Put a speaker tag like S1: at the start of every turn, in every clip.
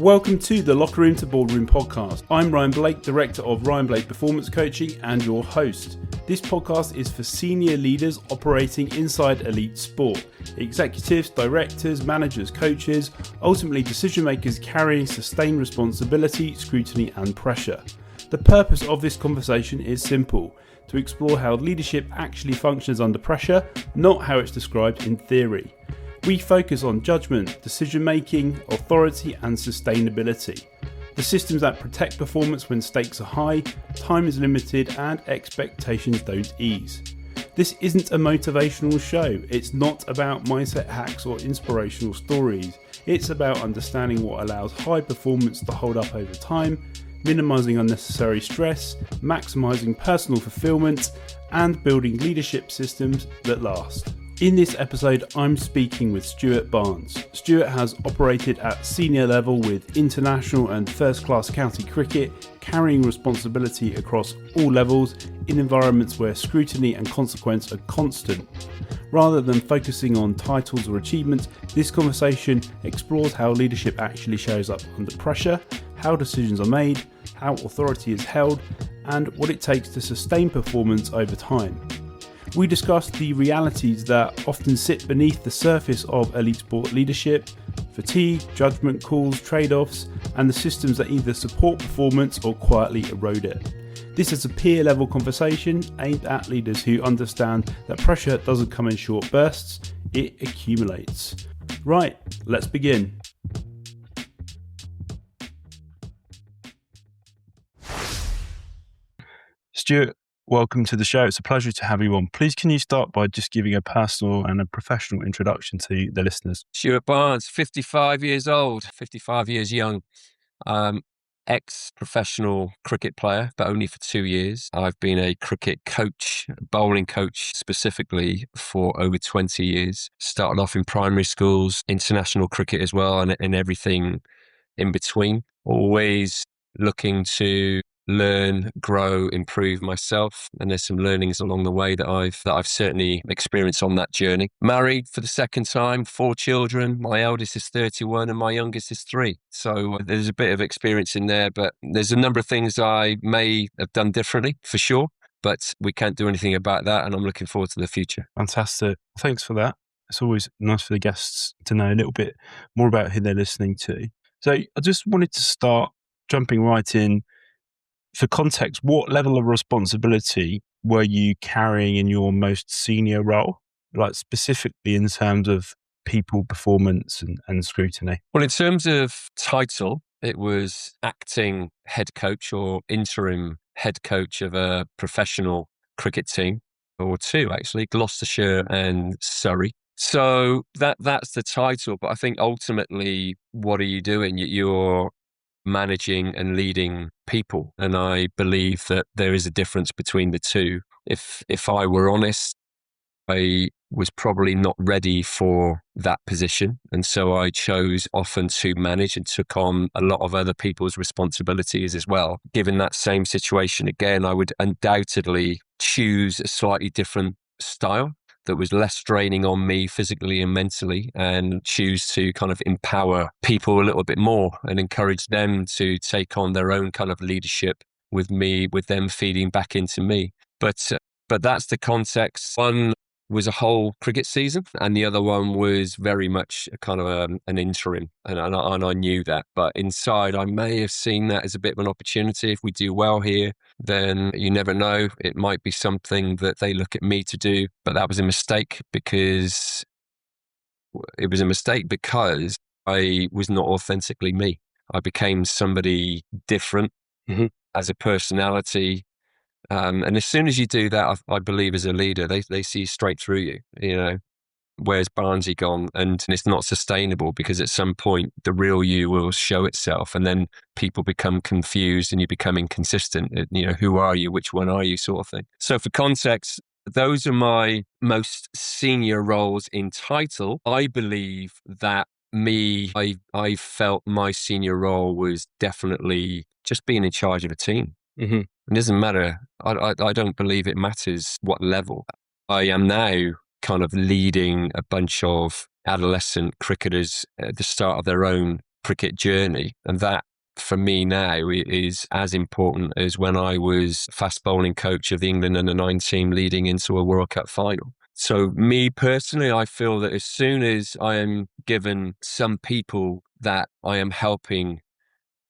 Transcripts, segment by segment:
S1: Welcome to the Locker Room to Boardroom podcast. I'm Ryan Blake, Director of Ryan Blake Performance Coaching and your host. This podcast is for senior leaders operating inside elite sport. Executives, directors, managers, coaches, ultimately decision makers carrying sustained responsibility, scrutiny and pressure. The purpose of this conversation is simple: to explore how leadership actually functions under pressure, not how it's described in theory. We focus on judgment, decision-making, authority and sustainability. The systems that protect performance when stakes are high, time is limited and expectations don't ease. This isn't a motivational show. It's not about mindset hacks or inspirational stories. It's about understanding what allows high performance to hold up over time, minimizing unnecessary stress, maximizing personal fulfillment, and building leadership systems that last. In this episode, I'm speaking with Stuart Barnes. Stuart has operated at senior level with international and first-class county cricket, carrying responsibility across all levels in environments where scrutiny and consequence are constant. Rather than focusing on titles or achievements, this conversation explores how leadership actually shows up under pressure, how decisions are made, how authority is held, and what it takes to sustain performance over time. We discuss the realities that often sit beneath the surface of elite sport leadership, fatigue, judgment calls, trade-offs, and the systems that either support performance or quietly erode it. This is a peer-level conversation aimed at leaders who understand that pressure doesn't come in short bursts, it accumulates. Right, let's begin. Stuart, welcome to the show. It's a pleasure to have you on. Please, can you start by just giving a personal and a professional introduction to the listeners?
S2: Stuart Barnes, 55 years old, 55 years young, ex-professional cricket player, but only for 2 years. I've been a cricket coach, bowling coach specifically, for over 20 years. Started off in primary schools, international cricket as well, and everything in between. Always looking to learn, grow, improve myself, and there's some learnings along the way that I've certainly experienced on that journey. Married for the second time, 4 children. My eldest is 31 and my youngest is 3. So there's a bit of experience in there, but there's a number of things I may have done differently for sure, but we can't do anything about that, and I'm looking forward to the future.
S1: Fantastic. Thanks for that. It's always nice for the guests to know a little bit more about who they're listening to. So I just wanted to start jumping right in. For context, what level of responsibility were you carrying in your most senior role, like specifically in terms of people performance and scrutiny?
S2: Well, in terms of title, it was acting head coach or interim head coach of a professional cricket team, or 2 actually, Gloucestershire and Surrey. So that's the title. But I think ultimately, what are you doing? You're managing and leading people. And I believe that there is a difference between the two. If I were honest, I was probably not ready for that position. And so I chose often to manage and took on a lot of other people's responsibilities as well. Given that same situation again, I would undoubtedly choose a slightly different style that was less draining on me physically and mentally, and choose to kind of empower people a little bit more and encourage them to take on their own kind of leadership with me, with them feeding back into me. But that's the context. One was a whole cricket season, and the other one was very much a kind of an interim, and I knew that. But inside, I may have seen that as a bit of an opportunity. If we do well here, then you never know. It might be something that they look at me to do. But that was a mistake because I was not authentically me. I became somebody different as a personality. And as soon as you do that, I believe as a leader, they see straight through you. You know, where's Barnesy gone? And it's not sustainable, because at some point the real you will show itself, and then people become confused and you become inconsistent. You know, who are you? Which one are you? Sort of thing. So for context, those are my most senior roles in title. I believe that I felt my senior role was definitely just being in charge of a team. Mm-hmm. It doesn't matter. I don't believe it matters what level. I am now kind of leading a bunch of adolescent cricketers at the start of their own cricket journey. And that, for me now, is as important as when I was fast bowling coach of the England under-9 team leading into a World Cup final. So me personally, I feel that as soon as I am given some people that I am helping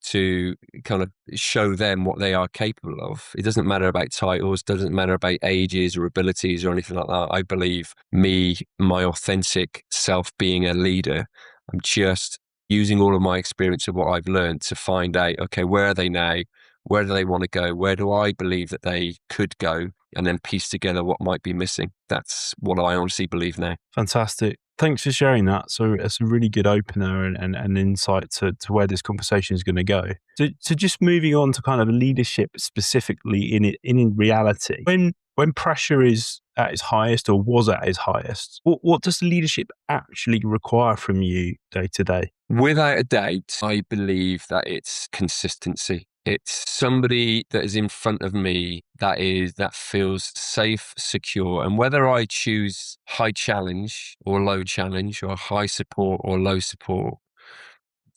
S2: to kind of show them what they are capable of. It doesn't matter about titles, doesn't matter about ages or abilities or anything like that. I believe me, my authentic self being a leader, I'm just using all of my experience of what I've learned to find out, okay, where are they now? Where do they want to go? Where do I believe that they could go? And then piece together what might be missing. That's what I honestly believe now.
S1: Fantastic. Thanks for sharing that. So it's a really good opener and insight to where this conversation is going to go. So just moving on to kind of leadership specifically in reality, when pressure is at its highest or was at its highest, what does leadership actually require from you day to day?
S2: Without a doubt, I believe that it's consistency. It's somebody that is in front of me that feels safe, secure. And whether I choose high challenge or low challenge, or high support or low support,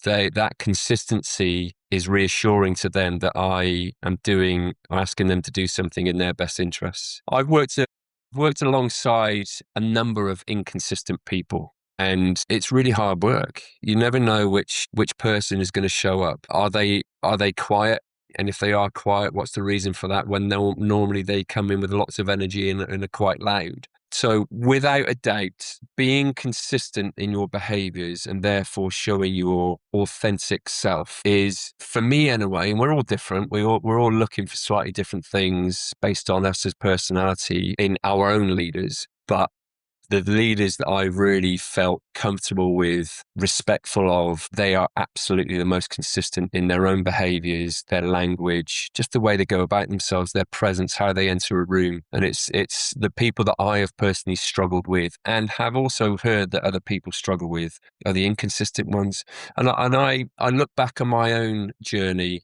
S2: that consistency is reassuring to them that I am asking them to do something in their best interests. I've worked alongside a number of inconsistent people. And it's really hard work. You never know which person is going to show up. Are they quiet? And if they are quiet, what's the reason for that? When normally they come in with lots of energy and are quite loud. So without a doubt, being consistent in your behaviors and therefore showing your authentic self is, for me anyway, and we're all different. We're all looking for slightly different things based on us as personality in our own leaders. But the leaders that I really felt comfortable with, respectful of, they are absolutely the most consistent in their own behaviors, their language, just the way they go about themselves, their presence, how they enter a room. And it's the people that I have personally struggled with and have also heard that other people struggle with are the inconsistent ones. And I look back on my own journey.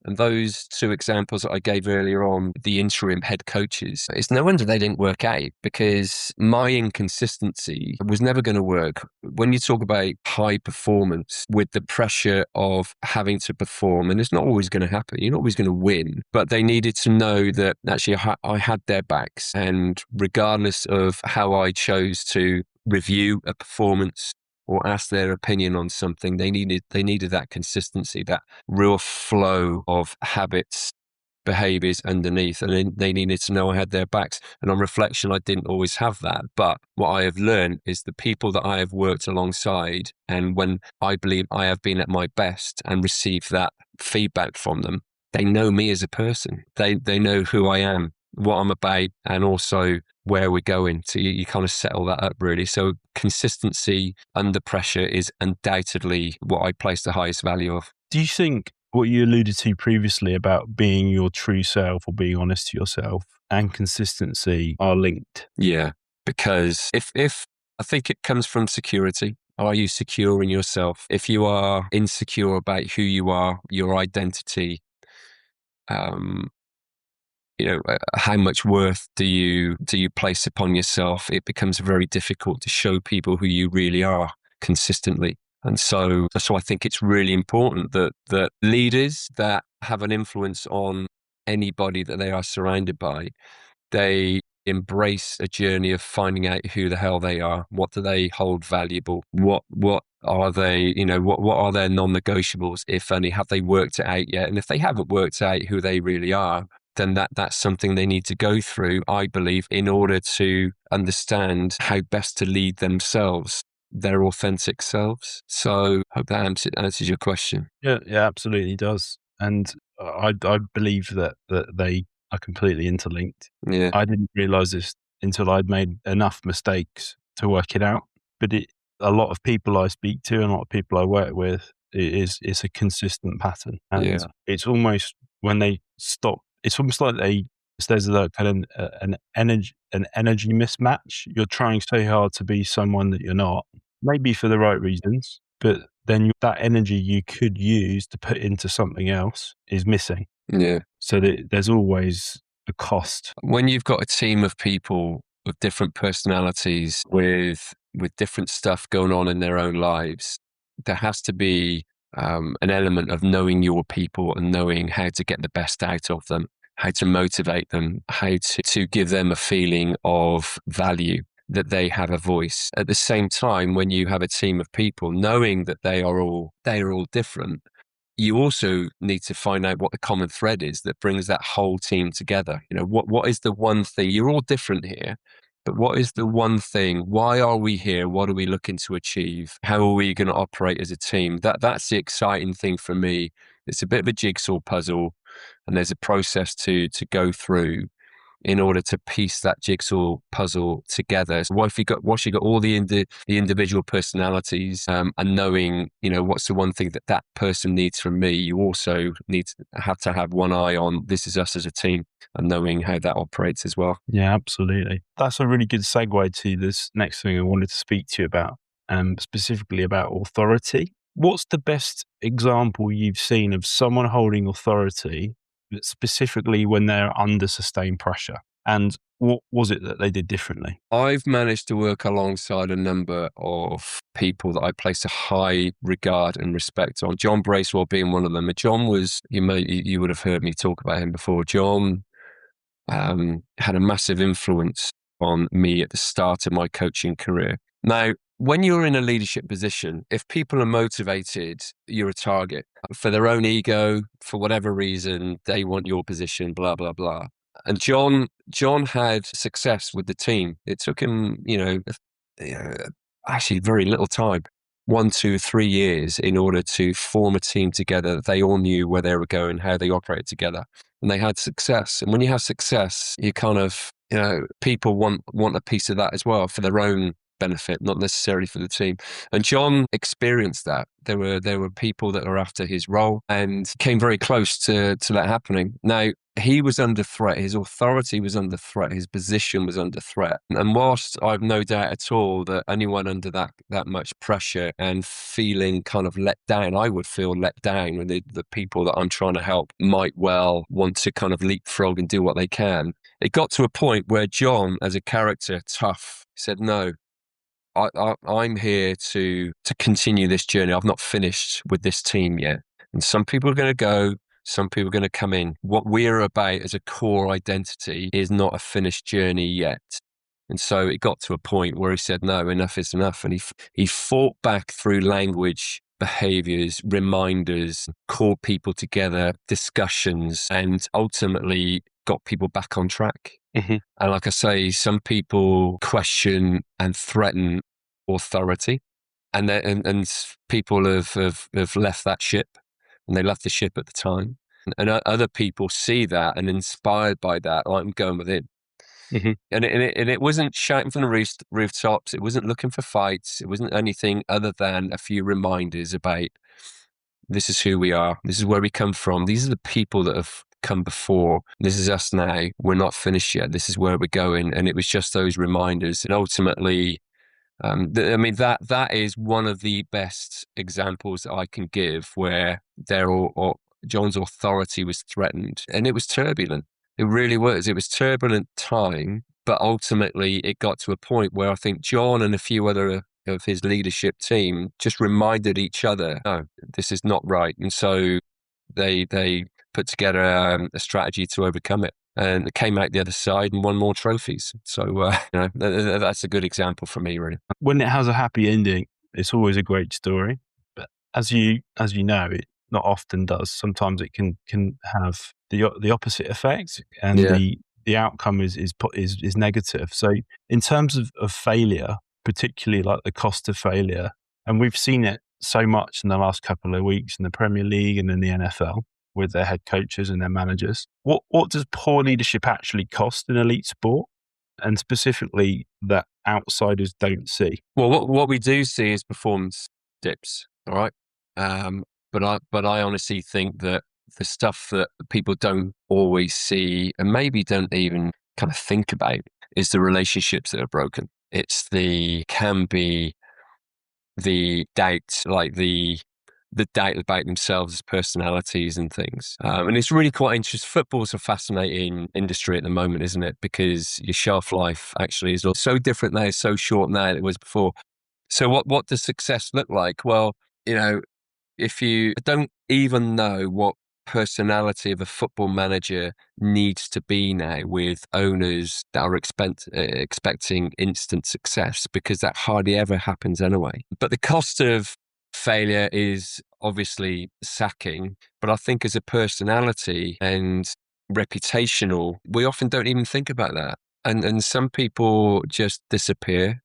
S2: And those two examples that I gave earlier on, the interim head coaches, it's no wonder they didn't work out, because my inconsistency was never going to work. When you talk about high performance with the pressure of having to perform, and it's not always going to happen, you're not always going to win, but they needed to know that actually I had their backs. And regardless of how I chose to review a performance or ask their opinion on something, they needed that consistency, that real flow of habits, behaviors underneath, and they needed to know I had their backs. And on reflection, I didn't always have that. But what I have learned is the people that I have worked alongside, and when I believe I have been at my best and received that feedback from them, they know me as a person. They know who I am, what I'm about, and also where we're going. So you kind of settle that up, really. So consistency under pressure is undoubtedly what I place the highest value of.
S1: Do you think what you alluded to previously about being your true self or being honest to yourself and consistency are linked?
S2: Yeah, because if I think it comes from security. Are you secure in yourself? If you are insecure about who you are, your identity, how much worth do you place upon yourself? It becomes very difficult to show people who you really are consistently. And so I think it's really important that leaders that have an influence on anybody that they are surrounded by, they embrace a journey of finding out who the hell they are. What do they hold valuable? What are they, what are their non-negotiables, if any? Have they worked it out yet? And if they haven't worked out who they really are, then that's something they need to go through, I believe, in order to understand how best to lead themselves, their authentic selves. So I hope that answers your question.
S1: Yeah, absolutely does. And I believe that they are completely interlinked.
S2: Yeah.
S1: I didn't realize this until I'd made enough mistakes to work it out. But a lot of people I speak to and a lot of people I work with, it's a consistent pattern. And it's almost when they stop, it's almost like there's a kind of an energy mismatch. You're trying so hard to be someone that you're not, maybe for the right reasons, but then that energy you could use to put into something else is missing.
S2: Yeah.
S1: So there's always a cost.
S2: When you've got a team of people with different personalities, with different stuff going on in their own lives, there has to be an element of knowing your people and knowing how to get the best out of them, how to motivate them, how to give them a feeling of value, that they have a voice. At the same time, when you have a team of people, knowing that they are all different, you also need to find out what the common thread is that brings that whole team together. You know, what is the one thing? You're all different here, but what is the one thing? Why are we here? What are we looking to achieve? How are we going to operate as a team? That's the exciting thing for me. It's a bit of a jigsaw puzzle, and there's a process to go through in order to piece that jigsaw puzzle together. So once you got all the individual personalities, and knowing, you know, what's the one thing that person needs from me, you also have to have one eye on this is us as a team and knowing how that operates as well.
S1: Yeah, absolutely. That's a really good segue to this next thing I wanted to speak to you about, specifically about authority. What's the best example you've seen of someone holding authority, specifically when they're under sustained pressure? And what was it that they did differently?
S2: I've managed to work alongside a number of people that I place a high regard and respect on. John Bracewell being one of them. John was, you would have heard me talk about him before. John had a massive influence on me at the start of my coaching career. Now, when you're in a leadership position, if people are motivated, you're a target for their own ego, for whatever reason, they want your position, blah, blah, blah. And John had success with the team. It took him, actually very little time, 1, 2, 3 years in order to form a team together that they all knew where they were going, how they operated together. And they had success. And when you have success, you kind of, people want a piece of that as well for their own benefit, not necessarily for the team. And John experienced that. There were people that were after his role and came very close to that happening. Now, he was under threat. His authority was under threat. His position was under threat. And whilst I've no doubt at all that anyone under that much pressure and feeling kind of let down, I would feel let down when the people that I'm trying to help might well want to kind of leapfrog and do what they can. It got to a point where John, as a character, tough, said, no, I'm here to continue this journey. I've not finished with this team yet. And some people are going to go, some people are going to come in. What we're about as a core identity is not a finished journey yet. And so it got to a point where he said, no, enough is enough. And he fought back through language, behaviors, reminders, called people together, discussions, and ultimately got people back on track. Mm-hmm. And like I say, some people question and threaten authority, and people have left that ship, and they left the ship at the time. And other people see that and inspired by that, I'm going with it. Mm-hmm. And it wasn't shouting from the rooftops. It wasn't looking for fights. It wasn't anything other than a few reminders about this is who we are. This is where we come from. These are the people that have come before. This is us now. We're not finished yet. This is where we're going. And it was just those reminders. And ultimately, that is one of the best examples that I can give where John's authority was threatened. And it was turbulent. It really was. It was turbulent time. But ultimately, it got to a point where I think John and a few other of his leadership team just reminded each other, no, this is not right. And so they put together a strategy to overcome it, and it came out the other side and won more trophies. So that's a good example for me, really.
S1: When it has a happy ending, it's always a great story. But as you know, it not often does. Sometimes it can have the opposite effect, and the outcome is negative. So in terms of failure, particularly like the cost of failure, and we've seen it so much in the last couple of weeks in the Premier League and in the NFL with their head coaches and their managers. What does poor leadership actually cost in elite sport, and specifically that outsiders don't see?
S2: Well, what we do see is performance dips, all right? But I honestly think that the stuff that people don't always see and maybe don't even kind of think about is the relationships that are broken. Can be the doubt, like the doubt about themselves as personalities and things. And it's really quite interesting. Football's a fascinating industry at the moment, isn't it? Because your shelf life actually is so different now, so short now than it was before. So what does success look like? Well, If you don't even know what personality of a football manager needs to be now with owners that are expecting instant success, because that hardly ever happens anyway. But the cost of failure is obviously sacking. But I think as a personality and reputational, we often don't even think about that. And some people just disappear.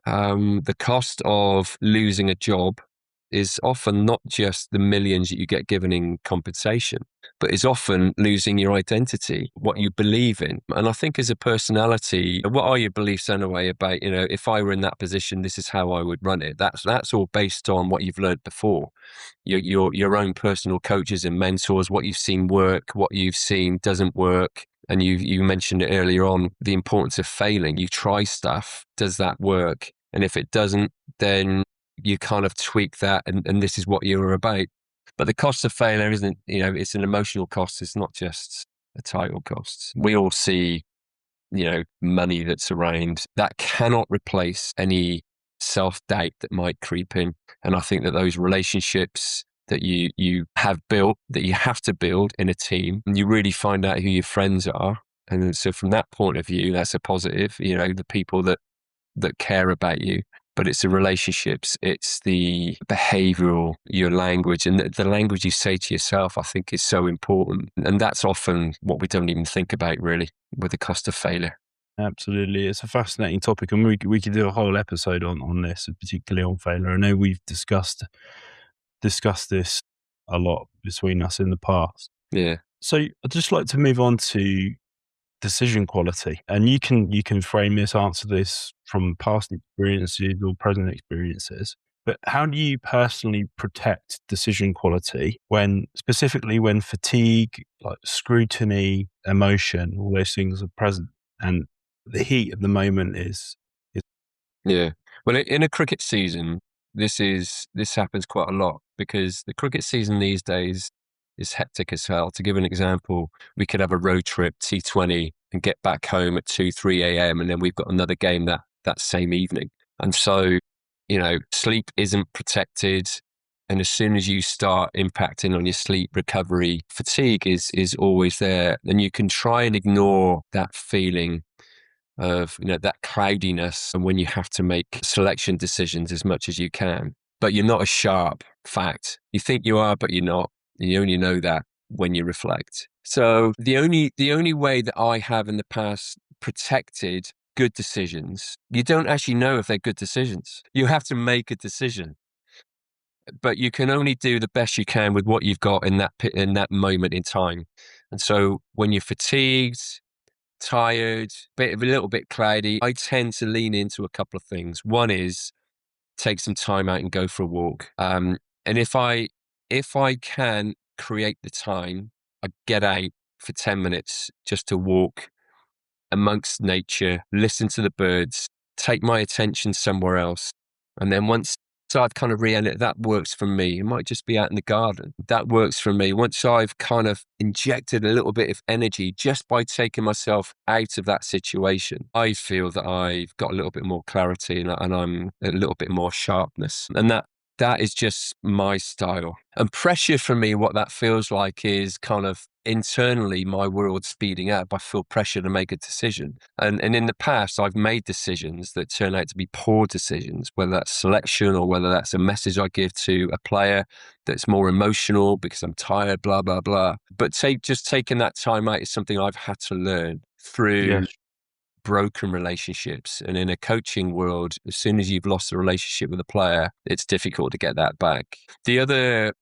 S2: The cost of losing a job is often not just the millions that you get given in compensation, but is often losing your identity, what you believe in. And I think as a personality, what are your beliefs anyway about, if I were in that position, this is how I would run it. That's all based on what you've learned before. Your own personal coaches and mentors, what you've seen work, what you've seen doesn't work. And you mentioned it earlier on, the importance of failing. You try stuff, does that work? And if it doesn't, then you kind of tweak that, and this is what you're about. But the cost of failure isn't, it's an emotional cost. It's not just a title cost. We all see, money that's around. That cannot replace any self-doubt that might creep in. And I think that those relationships that you have built, that you have to build in a team, and you really find out who your friends are. And so from that point of view, that's a positive, the people that care about you. But it's the relationships, it's the behavioural, your language, and the language you say to yourself, I think is so important. And that's often what we don't even think about really with the cost of failure.
S1: Absolutely. It's a fascinating topic, and we could do a whole episode on this, particularly on failure. I know we've discussed this a lot between us in the past.
S2: Yeah.
S1: So I'd just like to move on to decision quality, and you can frame this, answer this from past experiences or present experiences. But how do you personally protect decision quality specifically when fatigue, like scrutiny, emotion, all those things are present, and the heat of the moment is
S2: Yeah. Well, in a cricket season, this happens quite a lot, because the cricket season these days is hectic as hell. To give an example, we could have a road trip, T20, and get back home at 2, 3 a.m. and then we've got another game that same evening. And so, sleep isn't protected. And as soon as you start impacting on your sleep recovery, fatigue is always there. And you can try and ignore that feeling of, that cloudiness, and when you have to make selection decisions as much as you can. But you're not as sharp, fact. You think you are, but you're not. And you only know that when you reflect. So the only way that I have in the past protected good decisions, you don't actually know if they're good decisions. You have to make a decision. But you can only do the best you can with what you've got in that moment in time. And so when you're fatigued, tired, a little bit cloudy, I tend to lean into a couple of things. One is take some time out and go for a walk. And if I can create the time, I get out for 10 minutes just to walk amongst nature, listen to the birds, take my attention somewhere else. And then once I've kind of that works for me. It might just be out in the garden. That works for me. Once I've kind of injected a little bit of energy just by taking myself out of that situation, I feel that I've got a little bit more clarity and I'm a little bit more sharpness. And that is just my style. And pressure for me, what that feels like is kind of internally my world speeding up. I feel pressure to make a decision. And in the past, I've made decisions that turn out to be poor decisions, whether that's selection or whether that's a message I give to a player that's more emotional because I'm tired, blah, blah, blah. But just taking that time out is something I've had to learn through broken relationships. And in a coaching world, as soon as you've lost a relationship with a player, it's difficult to get that back. The other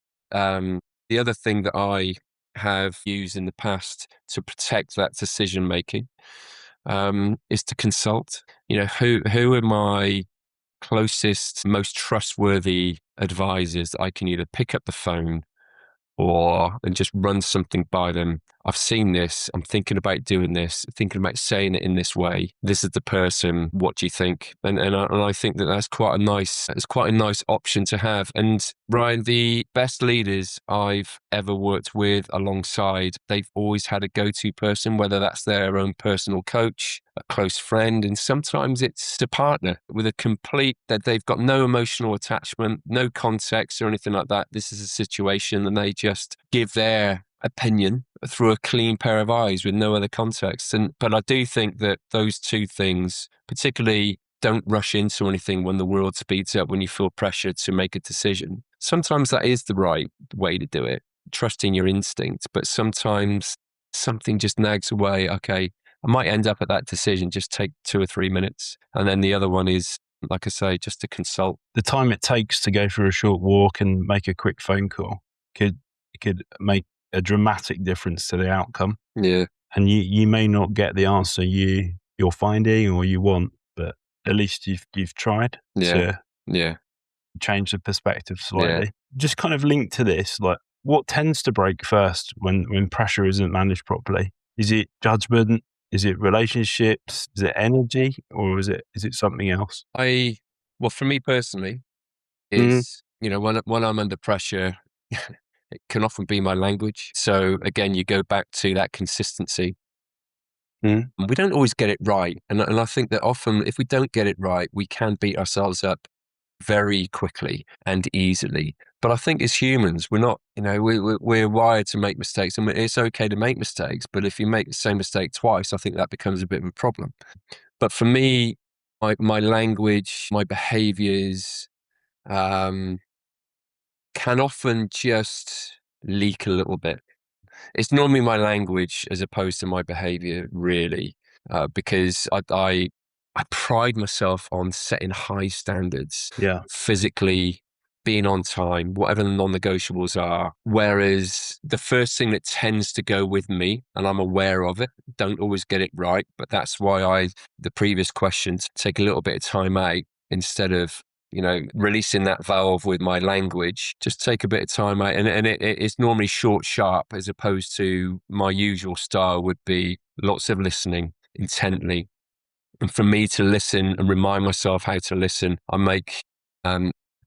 S2: thing that I have used in the past to protect that decision making is to consult. Who are my closest, most trustworthy advisors that I can either pick up the phone and just run something by them I've seen this. I'm thinking about doing this, thinking about saying it in this way. This is the person. What do you think? And I think that it's quite a nice option to have. And Ryan, the best leaders I've ever worked with alongside, they've always had a go-to person, whether that's their own personal coach, a close friend, and sometimes it's a partner with that they've got no emotional attachment, no context or anything like that. This is a situation and they just give their opinion through a clean pair of eyes with no other context. But I do think that those two things, particularly don't rush into anything when the world speeds up, when you feel pressured to make a decision. Sometimes that is the right way to do it, trusting your instinct, but sometimes something just nags away. Okay, I might end up at that decision, just take 2 or 3 minutes. And then the other one is, like I say, just to consult.
S1: The time it takes to go for a short walk and make a quick phone call could make a dramatic difference to the outcome.
S2: Yeah.
S1: And you may not get the answer you're finding or you want, but at least you've tried to change the perspective slightly.
S2: Yeah.
S1: Just kind of linked to this, like what tends to break first when pressure isn't managed properly? Is it judgment? Is it relationships? Is it energy? Or is it something else?
S2: Well, for me personally, is, when I'm under pressure, it can often be my language. So again, you go back to that consistency. We don't always get it right. And I think that often if we don't get it right, we can beat ourselves up very quickly and easily. But I think as humans, we're not, we're wired to make mistakes, and it's okay to make mistakes. But if you make the same mistake twice, I think that becomes a bit of a problem. But for me, my language, my behaviors, can often just leak a little bit. It's normally my language as opposed to my behavior, really, because I pride myself on setting high standards, physically, being on time, whatever the non-negotiables are. Whereas the first thing that tends to go with me, and I'm aware of it, don't always get it right, but that's why the previous questions, take a little bit of time out instead of releasing that valve with my language, just take a bit of time out. And it's normally short, sharp, as opposed to my usual style would be lots of listening intently. And for me to listen and remind myself how to listen, I make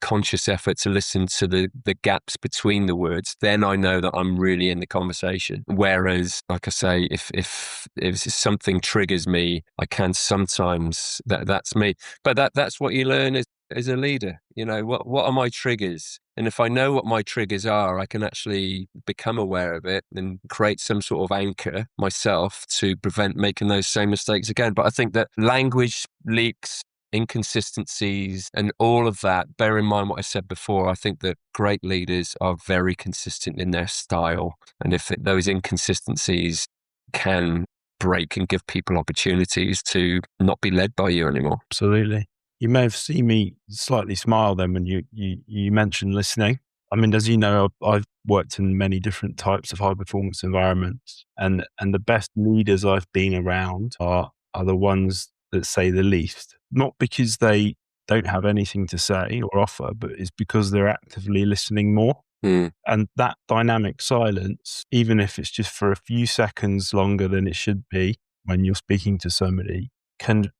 S2: conscious effort to listen to the gaps between the words. Then I know that I'm really in the conversation. Whereas, like I say, if something triggers me, I can sometimes, that's me. But that's what you learn as a leader. What are my triggers? And if I know what my triggers are, I can actually become aware of it and create some sort of anchor myself to prevent making those same mistakes again. But I think that language leaks, inconsistencies, and all of that, bear in mind what I said before, I think that great leaders are very consistent in their style. And if those inconsistencies can break and give people opportunities to not be led by you anymore.
S1: Absolutely. You may have seen me slightly smile then when you mentioned listening. I mean, as you know, I've worked in many different types of high performance environments, and the best leaders I've been around are the ones that say the least. Not because they don't have anything to say or offer, but it's because they're actively listening more. And that dynamic silence, even if it's just for a few seconds longer than it should be when you're speaking to somebody, can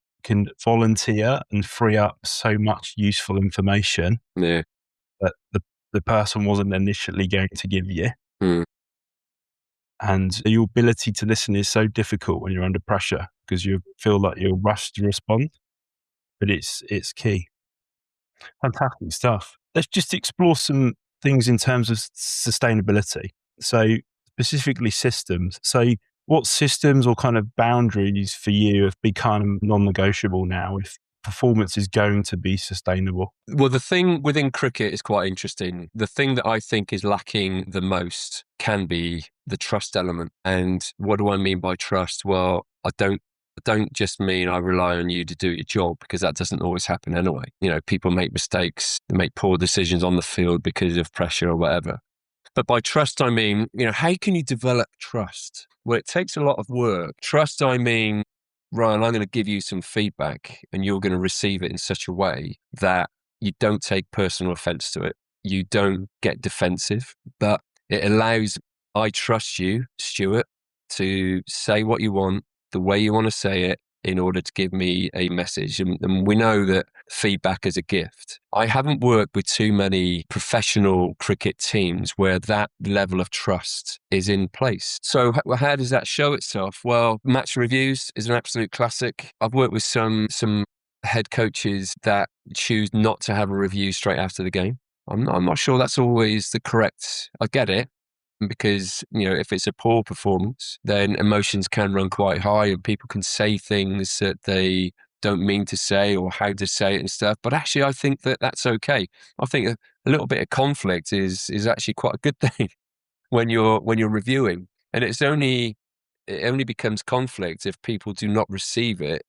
S1: volunteer and free up so much useful information that the person wasn't initially going to give you. And your ability to listen is so difficult when you're under pressure because you feel like you're rushed to respond, but it's key. Fantastic stuff. Let's just explore some things in terms of sustainability. So specifically systems. So what systems or kind of boundaries for you have become non-negotiable now if performance is going to be sustainable?
S2: Well, the thing within cricket is quite interesting. The thing that I think is lacking the most can be the trust element. And what do I mean by trust? Well, I don't just mean I rely on you to do your job, because that doesn't always happen anyway. People make mistakes, they make poor decisions on the field because of pressure or whatever. But by trust, I mean, how can you develop trust? Well, it takes a lot of work. Trust, I mean, Ryan, I'm going to give you some feedback and you're going to receive it in such a way that you don't take personal offense to it. You don't get defensive, but it allows, I trust you, Stuart, to say what you want, the way you want to say it, in order to give me a message. And we know that feedback is a gift. I haven't worked with too many professional cricket teams where that level of trust is in place. So how does that show itself? Well, match reviews is an absolute classic. I've worked with some head coaches that choose not to have a review straight after the game. I'm not sure that's always the correct. I get it, because if it's a poor performance, then emotions can run quite high and people can say things that they don't mean to say or how to say it and stuff. But actually, I think that that's okay. I think a little bit of conflict is actually quite a good thing when you're reviewing, and it only becomes conflict if people do not receive it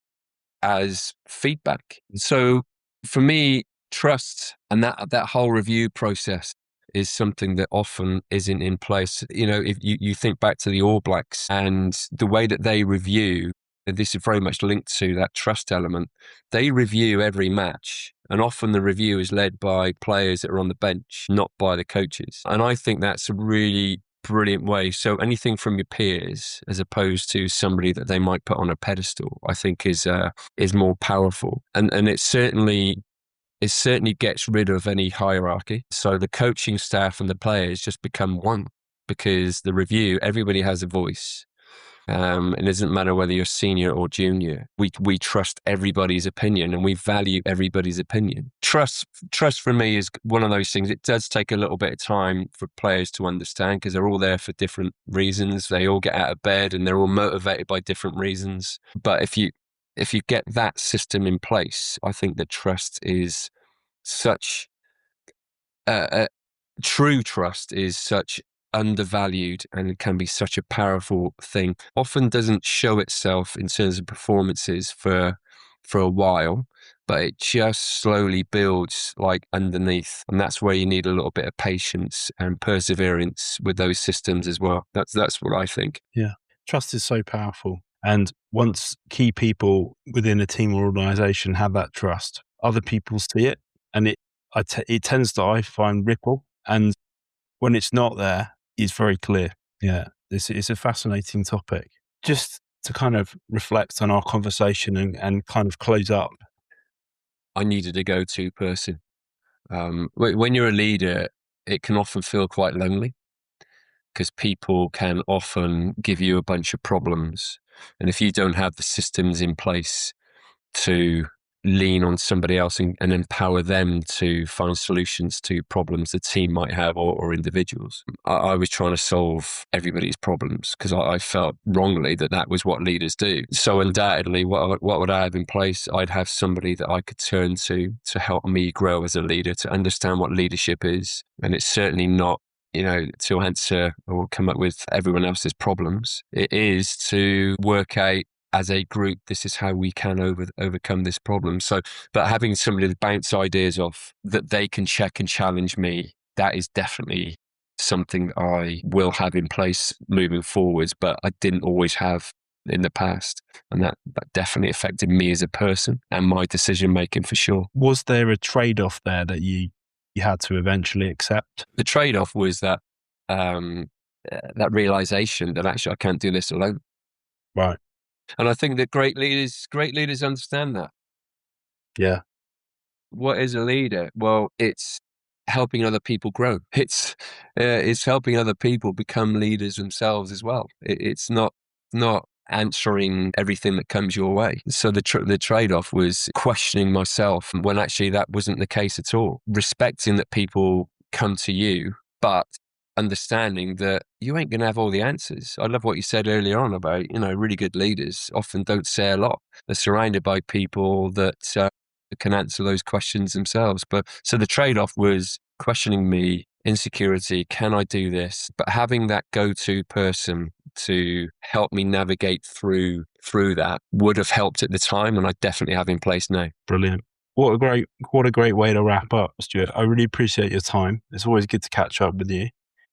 S2: as feedback. So for me, trust and that whole review process is something that often isn't in place. If you think back to the All Blacks and the way that they review, and this is very much linked to that trust element, they review every match. And often the review is led by players that are on the bench, not by the coaches. And I think that's a really brilliant way. So anything from your peers, as opposed to somebody that they might put on a pedestal, I think is more powerful. And it certainly gets rid of any hierarchy. So the coaching staff and the players just become one, because the review, everybody has a voice. It doesn't matter whether you're senior or junior. We trust everybody's opinion and we value everybody's opinion. Trust for me is one of those things. It does take a little bit of time for players to understand, because they're all there for different reasons. They all get out of bed and they're all motivated by different reasons. But if you get that system in place, I think that trust is such true trust is such undervalued, and it can be such a powerful thing. Often doesn't show itself in terms of performances for a while, but it just slowly builds like underneath. And that's where you need a little bit of patience and perseverance with those systems as well. That's what I think.
S1: Yeah. Trust is so powerful. And once key people within a team or organization have that trust, other people see it, and it tends to, I find, ripple. And when it's not there, it's very clear. Yeah. It's a fascinating topic. Just to kind of reflect on our conversation and kind of close up.
S2: I needed a go-to person. When you're a leader, it can often feel quite lonely, because people can often give you a bunch of problems. And if you don't have the systems in place to lean on somebody else and empower them to find solutions to problems the team might have, or individuals, I was trying to solve everybody's problems, because I felt wrongly that was what leaders do. So undoubtedly, what would I have in place? I'd have somebody that I could turn to help me grow as a leader, to understand what leadership is. And it's certainly not to answer or come up with everyone else's problems. It is to work out as a group, this is how we can overcome this problem. So, but having somebody to bounce ideas off, that they can check and challenge me, that is definitely something I will have in place moving forwards, but I didn't always have in the past. And that definitely affected me as a person and my decision making, for sure.
S1: Was there a trade-off there that you had to eventually accept?
S2: The trade-off was that realization that actually I can't do this alone.
S1: Right.
S2: And I think that great leaders understand that.
S1: Yeah.
S2: What is a leader? Well, it's helping other people grow. It's helping other people become leaders themselves as well. It's not answering everything that comes your way. So the trade-off was questioning myself, when actually that wasn't the case at all. Respecting that people come to you, but understanding that you ain't going to have all the answers. I love what you said earlier on about, really good leaders often don't say a lot. They're surrounded by people that can answer those questions themselves. But so the trade-off was questioning me, insecurity, can I do this? But having that go-to person to help me navigate through that would have helped at the time, and I definitely have in place now.
S1: Brilliant. What a great way to wrap up, Stuart. I really appreciate your time. It's always good to catch up with you.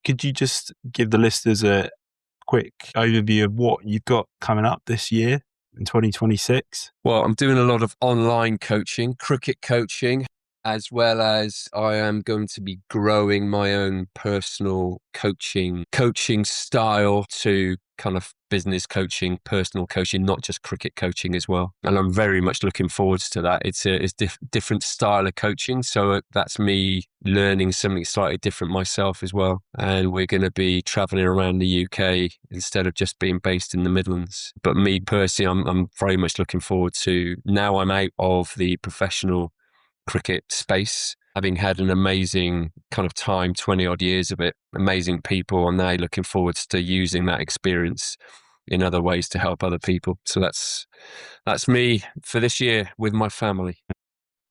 S1: Could you just give the listeners a quick overview of what you've got coming up this year in 2026?
S2: Well, I'm doing a lot of online coaching, cricket coaching. as well as I am going to be growing my own personal coaching style to kind of business coaching, personal coaching, not just cricket coaching as well. And I'm very much looking forward to that. It's different style of coaching. So that's me learning something slightly different myself as well. And we're going to be traveling around the UK instead of just being based in the Midlands. But me personally, I'm very much looking forward to, now I'm out of the professional cricket space, having had an amazing kind of time, 20 odd years of it, amazing people. I'm now looking forward to using that experience in other ways to help other people. So that's me for this year with my family.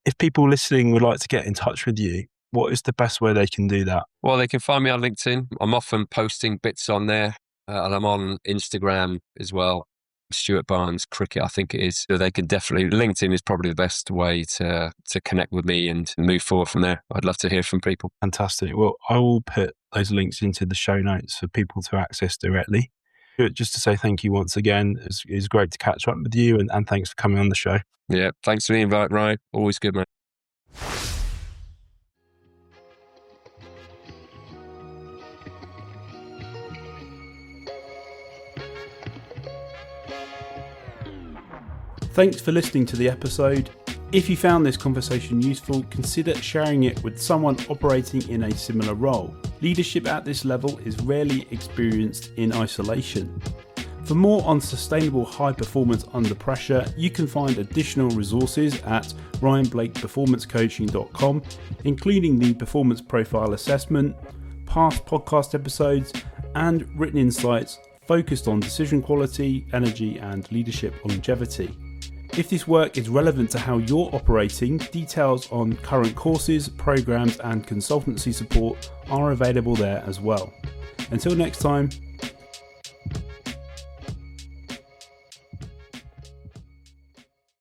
S1: If people listening would like to get in touch with you, what is the best way they can do that?
S2: Well, they can find me on LinkedIn. I'm often posting bits on there, and I'm on Instagram as well. Stuart Barnes Cricket, I think it is. So they can definitely, LinkedIn is probably the best way to connect with me and move forward from there. I'd love to hear from people.
S1: Fantastic. Well, I will put those links into the show notes for people to access directly. Just to say thank you once again. It's great to catch up with you, and thanks for coming on the show.
S2: Yeah, thanks for the invite, Ryan. Always good, mate.
S1: Thanks for listening to the episode. If you found this conversation useful, consider sharing it with someone operating in a similar role. Leadership at this level is rarely experienced in isolation. For more on sustainable high performance under pressure, you can find additional resources at ryanblakeperformancecoaching.com, including the performance profile assessment, past podcast episodes, and written insights focused on decision quality, energy, and leadership longevity. If this work is relevant to how you're operating, details on current courses, programs, and consultancy support are available there as well. Until next time,